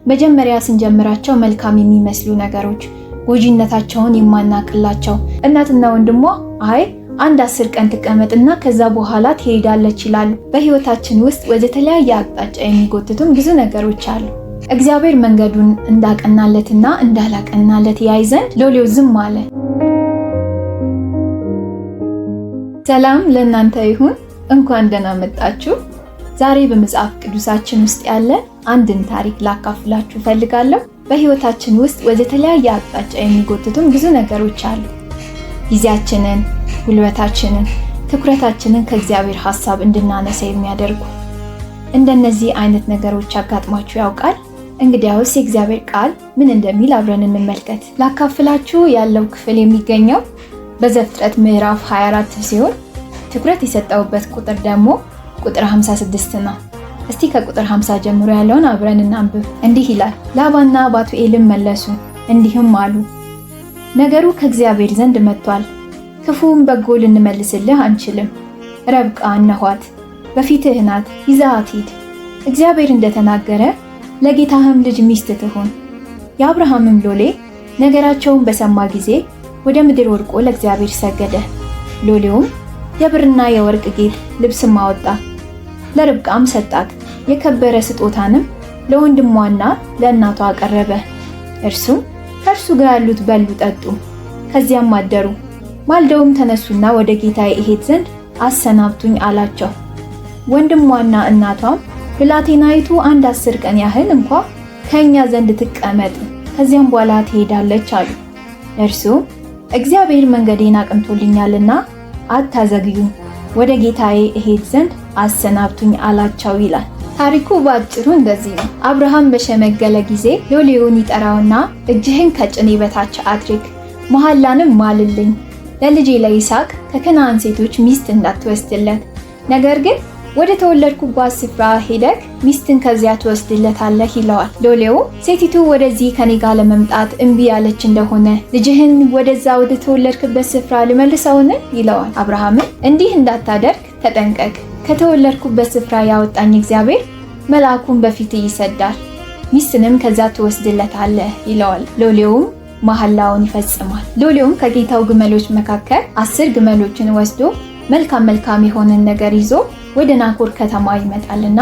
መጀመሪያ ስንጀምራቸው መልካም የሚመስሉ ነገሮች ጎጂነታቸውን የማናቅላቸው እናትና ወንድሟ አይ አንድ 10 ቀን ትቀመጥና ከዛ በኋላ ትሄዳለች ይላሉ። በህይወታችን ውስጥ ወደ ተለያየ አቅጣጫ የሚጎትቱን ብዙ ነገሮች አሉ። እግዚአብሔር መንገዱን እንዳቀናለትና እንዳላቀናለት ያይ ዘንድ ሎሌው ዝም አለ። ሰላም ለእናንተ ይሁን፣ እንኳን ደህና መጣችሁ። ዛሬ በመጽሐፍ ቅዱሳችን ውስጥ ያለ አንድን ታሪክ ላካፍላችሁ ፈልጋለሁ። በህይወታችን ውስጥ ወደ ተለያየ አቅጣጫ የሚጎትቱን ብዙ ነገሮች አሉ። ጊዜያችንን፣ ጉልበታችንን፣ ትኩረታችንን ከእግዚአብሔር ሐሳብ እንድናነሳ የሚያደርጉ እንደነዚህ አይነት ነገሮች አጋጥሟችሁ ያውቃል? እንግዲያውስ የእግዚአብሔር ቃል ምን እንደሚል አብረን እንመልከት። ላካፍላችሁ ያለው ክፍል የሚገኘው በዘፍጥረት ምዕራፍ 24 ሲሆን ትኩረት የሰጠውበት ቁጥር ደግሞ ቁጥር 56 ነው። እስቲ ከቁጥር 50 ጀምሮ ያለውን አብረን እናንብብ። እንዲህ ይላል፣ ላባና ባቱኤልም መለሱ እንዲህም አሉ፣ ነገሩ ከእግዚአብሔር ዘንድ መጥቷል። ክፉም በጎ ልንመልስልህ አንችልም። ረብቃ እነኋት፣ በፊትህ ናት፣ ይዘሃት ሂድ። እግዚአብሔር እንደተናገረ ለጌታህም ልጅ ሚስት ትሁን። የአብርሃምም ሎሌ ነገራቸውን በሰማ ጊዜ ወደ ምድር ወድቆ ለእግዚአብሔር ሰገደ። ሎሌውም የብርና የወርቅ ጌጥ ልብስም አወጣ፣ ለርብቃም ሰጣት። የከበረ ስጦታንም ለወንድሟና ለእናቷ አቀረበ። እርሱም ከእርሱ ጋር ያሉት በሉ ጠጡ፣ ከዚያም አደሩ። ማልደውም ተነሱና ወደ ጌታዬ እሄድ ዘንድ አሰናብቱኝ አላቸው። ወንድሟና እናቷም ብላቴናይቱ አንድ 10 ቀን ያህል እንኳ ከእኛ ዘንድ ትቀመጥ፣ ከዚያም በኋላ ትሄዳለች አሉ። እርሱም እግዚአብሔር መንገዴን አቅንቶልኛልና አታዘግዩኝ፣ ወደ ጌታዬ እሄድ ዘንድ አሰናብቱኝ አላቸው ይላል። ታሪኩ በአጭሩ እንደዚህ ነው። አብርሃም በሸመገለ ጊዜ ሎሌውን ይጠራውና እጅህን ከጭኔ በታች አድርግ፣ መሐላንም ማልልኝ፣ ለልጄ ለይስሐቅ ከከነዓን ሴቶች ሚስት እንዳትወስድለት፣ ነገር ግን ወደ ተወለድኩባት ስፍራ ሄደክ ሚስትን ከዚያ ትወስድለታለህ ይለዋል። ሎሌው ሴቲቱ ወደዚህ ከኔ ጋር ለመምጣት እምቢ ያለች እንደሆነ ልጅህን ወደዛ ወደ ተወለድክበት ስፍራ ልመልሰውን ይለዋል። አብርሃምን እንዲህ እንዳታደርግ ተጠንቀቅ፣ ከተወለድኩበት ስፍራ ያወጣኝ እግዚአብሔር መልአኩን በፊት ይሰዳል፣ ሚስትንም ከዛ ትወስድለታለህ ይለዋል። ሎሌውም መሐላውን ይፈጽማል። ሎሌውም ከጌታው ግመሎች መካከል 10 ግመሎችን ወስዶ መልካም የሆነን ነገር ይዞ ወደ ናኮር ከተማ ይመጣልና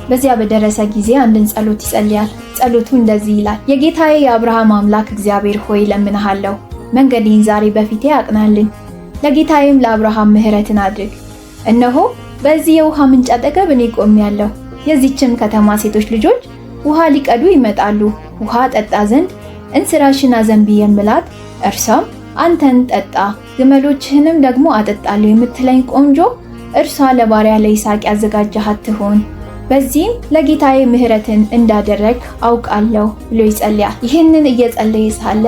በዚያ በደረሰ ጊዜ አንድን ጸሎት ይጸልያል። ጸሎቱ እንደዚህ ይላል፣ የጌታዬ የአብርሃም አምላክ እግዚአብሔር ሆይ ለምንሃለሁ፣ መንገዴን ዛሬ በፊቴ አቅናልኝ፣ ለጌታዬም ለአብርሃም ምሕረትን አድርግ። እነሆ በዚህ የውሃ ምንጭ አጠገብ እኔ ቆሜያለሁ። የዚህችም ከተማ ሴቶች ልጆች ውሃ ሊቀዱ ይመጣሉ። ውሃ ጠጣ ዘንድ እንስራሽን አዘንብዪ የምላት እርሷም አንተን ጠጣ ግመሎችህንም ደግሞ አጠጣለሁ የምትለኝ ቆንጆ እርሷ ለባሪያ ለይስሐቅ ያዘጋጀሃት ትሆን። በዚህም ለጌታዬ ምሕረትን እንዳደረግ አውቃለሁ ብሎ ይጸልያል። ይህንን እየጸለየ ሳለ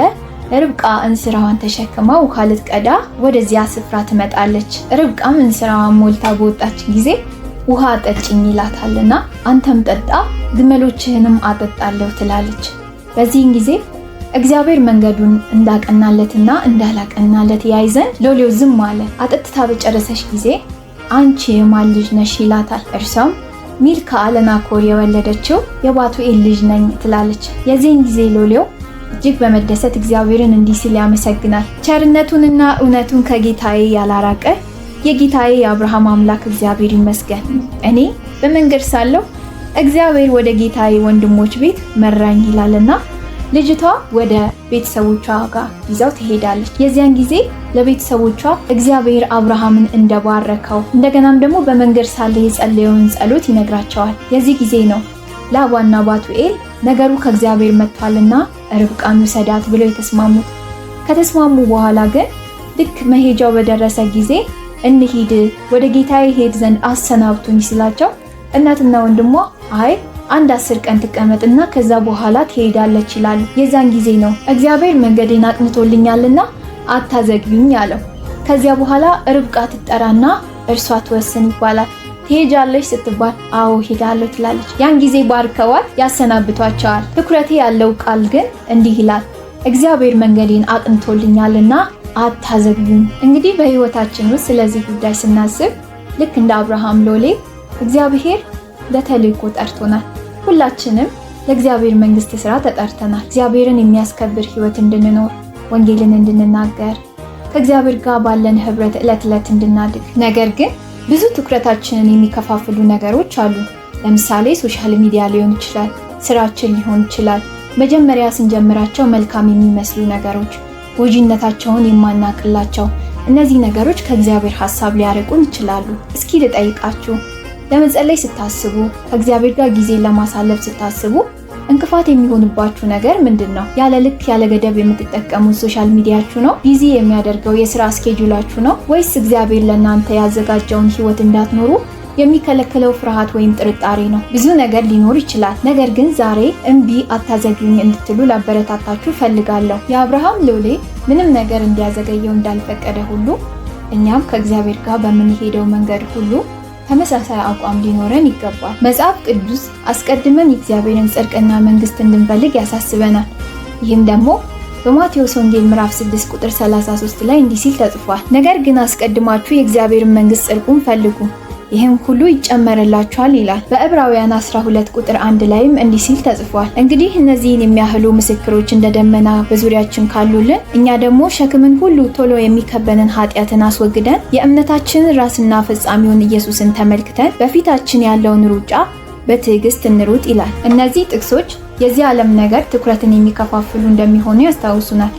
ርብቃ እንስራዋን ተሸክማ ውሃ ልትቀዳ ወደዚያ ስፍራ ትመጣለች። ርብቃም እንስራዋን ሞልታ በወጣች ጊዜ ውሃ አጠጭኝ ይላታልና አንተም ጠጣ ግመሎችህንም አጠጣለሁ ትላለች። በዚህን ጊዜ እግዚአብሔር መንገዱን እንዳቀናለትና እንዳላቀናለት ያይ ዘንድ ሎሌው ዝም አለ። አጠጥታ በጨረሰች ጊዜ አንቺ የማን ልጅ ነሽ ይላታል። እርሷም ሚልካ ለናኮር የወለደችው የባቱኤል ልጅ ነኝ ትላለች። የዚህን ጊዜ ሎሌው እጅግ በመደሰት እግዚአብሔርን እንዲህ ሲል ያመሰግናል። ቸርነቱንና እውነቱን ከጌታዬ ያላራቀ የጌታዬ የአብርሃም አምላክ እግዚአብሔር ይመስገን። እኔ በመንገድ ሳለሁ እግዚአብሔር ወደ ጌታዬ ወንድሞች ቤት መራኝ ይላልና ልጅቷ ወደ ቤተሰቦቿ ጋር ይዛው ትሄዳለች። የዚያን ጊዜ ለቤተሰቦቿ እግዚአብሔር አብርሃምን እንደባረከው እንደገናም ደግሞ በመንገድ ሳለ የጸለየውን ጸሎት ይነግራቸዋል። የዚህ ጊዜ ነው ላባና ባቱኤል ነገሩ ከእግዚአብሔር መጥቷልና ርብቃን ውሰዳት ብለው የተስማሙት። ከተስማሙ በኋላ ግን ልክ መሄጃው በደረሰ ጊዜ እንሂድ፣ ወደ ጌታዬ ሄድ ዘንድ አሰናብቱኝ ሲላቸው እናትና ወንድሟ አይ አንድ 10 ቀን ትቀመጥና ከዛ በኋላ ትሄዳለች ይላሉ። የዛን ጊዜ ነው እግዚአብሔር መንገዴን አቅንቶልኛልና አታዘግዩኝ አለው። ከዚያ በኋላ ርብቃ ትጠራና እርሷ ትወስን ይባላል። ትሄጃለች ስትባል አዎ ሄዳለሁ ትላለች። ያን ጊዜ ባርከዋት ያሰናብቷቸዋል። ትኩረቴ ያለው ቃል ግን እንዲህ ይላል፣ እግዚአብሔር መንገዴን አቅንቶልኛልና አታዘግዩኝ። እንግዲህ በህይወታችን ውስጥ ስለዚህ ጉዳይ ስናስብ ልክ እንደ አብርሃም ሎሌ እግዚአብሔር ለተልእኮ ጠርቶናል። ሁላችንም ለእግዚአብሔር መንግስት ስራ ተጠርተናል። እግዚአብሔርን የሚያስከብር ህይወት እንድንኖር፣ ወንጌልን እንድንናገር፣ ከእግዚአብሔር ጋር ባለን ህብረት ዕለት ዕለት እንድናድግ። ነገር ግን ብዙ ትኩረታችንን የሚከፋፍሉ ነገሮች አሉ። ለምሳሌ ሶሻል ሚዲያ ሊሆን ይችላል፣ ስራችን ሊሆን ይችላል። መጀመሪያ ስንጀምራቸው መልካም የሚመስሉ ነገሮች ጎጂነታቸውን የማናቅላቸው እነዚህ ነገሮች ከእግዚአብሔር ሐሳብ ሊያርቁን ይችላሉ። እስኪ ልጠይቃችሁ፣ ለመጸለይ ስታስቡ፣ ከእግዚአብሔር ጋር ጊዜ ለማሳለፍ ስታስቡ እንቅፋት የሚሆንባችሁ ነገር ምንድነው? ያለ ልክ ያለ ገደብ የምትጠቀሙት ሶሻል ሚዲያችሁ ነው? ቢዚ የሚያደርገው የሥራ ስኬጁላችሁ ነው? ወይስ እግዚአብሔር ለእናንተ ያዘጋጀውን ህይወት እንዳትኖሩ የሚከለክለው ፍርሃት ወይም ጥርጣሬ ነው? ብዙ ነገር ሊኖር ይችላል። ነገር ግን ዛሬ እምቢ አታዘግዩኝ እንድትሉ ላበረታታችሁ ፈልጋለሁ። የአብርሃም ሎሌ ምንም ነገር እንዲያዘገየው እንዳልፈቀደ ሁሉ እኛም ከእግዚአብሔር ጋር በምንሄደው መንገድ ሁሉ ተመሳሳይ አቋም ሊኖረን ይገባል። መጽሐፍ ቅዱስ አስቀድመን የእግዚአብሔርን ጽድቅና መንግስት እንድንፈልግ ያሳስበናል። ይህም ደግሞ በማቴዎስ ወንጌል ምዕራፍ 6 ቁጥር 33 ላይ እንዲህ ሲል ተጽፏል። ነገር ግን አስቀድማችሁ የእግዚአብሔርን መንግስት ጽድቁን ፈልጉ፣ ይህም ሁሉ ይጨመርላችኋል ይላል። በዕብራውያን 12 ቁጥር 1 ላይም እንዲህ ሲል ተጽፏል። እንግዲህ እነዚህን የሚያህሉ ምስክሮች እንደ ደመና በዙሪያችን ካሉልን እኛ ደግሞ ሸክምን ሁሉ ቶሎ የሚከበንን ኃጢአትን አስወግደን የእምነታችንን ራስና ፈጻሚውን ኢየሱስን ተመልክተን በፊታችን ያለውን ሩጫ በትዕግስት እንሩጥ ይላል። እነዚህ ጥቅሶች የዚህ ዓለም ነገር ትኩረትን የሚከፋፍሉ እንደሚሆኑ ያስታውሱናል።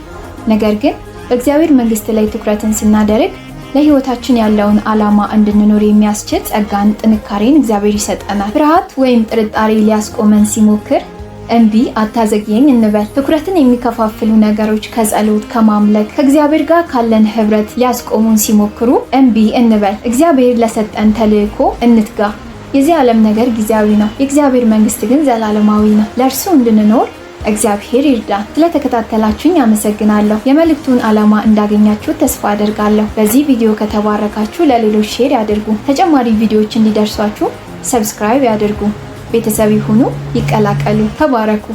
ነገር ግን በእግዚአብሔር መንግስት ላይ ትኩረትን ስናደርግ ለህይወታችን ያለውን ዓላማ እንድንኖር የሚያስችል ጸጋን፣ ጥንካሬን እግዚአብሔር ይሰጠናል። ፍርሃት ወይም ጥርጣሬ ሊያስቆመን ሲሞክር እምቢ አታዘግየኝ እንበል። ትኩረትን የሚከፋፍሉ ነገሮች ከጸሎት፣ ከማምለክ፣ ከእግዚአብሔር ጋር ካለን ህብረት ሊያስቆሙን ሲሞክሩ እምቢ እንበል። እግዚአብሔር ለሰጠን ተልእኮ እንትጋ። የዚህ ዓለም ነገር ጊዜያዊ ነው፣ የእግዚአብሔር መንግስት ግን ዘላለማዊ ነው። ለእርሱ እንድንኖር እግዚአብሔር ይርዳን። ስለተከታተላችሁኝ አመሰግናለሁ። የመልእክቱን ዓላማ እንዳገኛችሁ ተስፋ አደርጋለሁ። በዚህ ቪዲዮ ከተባረካችሁ ለሌሎች ሼር ያድርጉ። ተጨማሪ ቪዲዮዎች እንዲደርሷችሁ ሰብስክራይብ ያድርጉ። ቤተሰብ ይሁኑ፣ ይቀላቀሉ። ተባረኩ።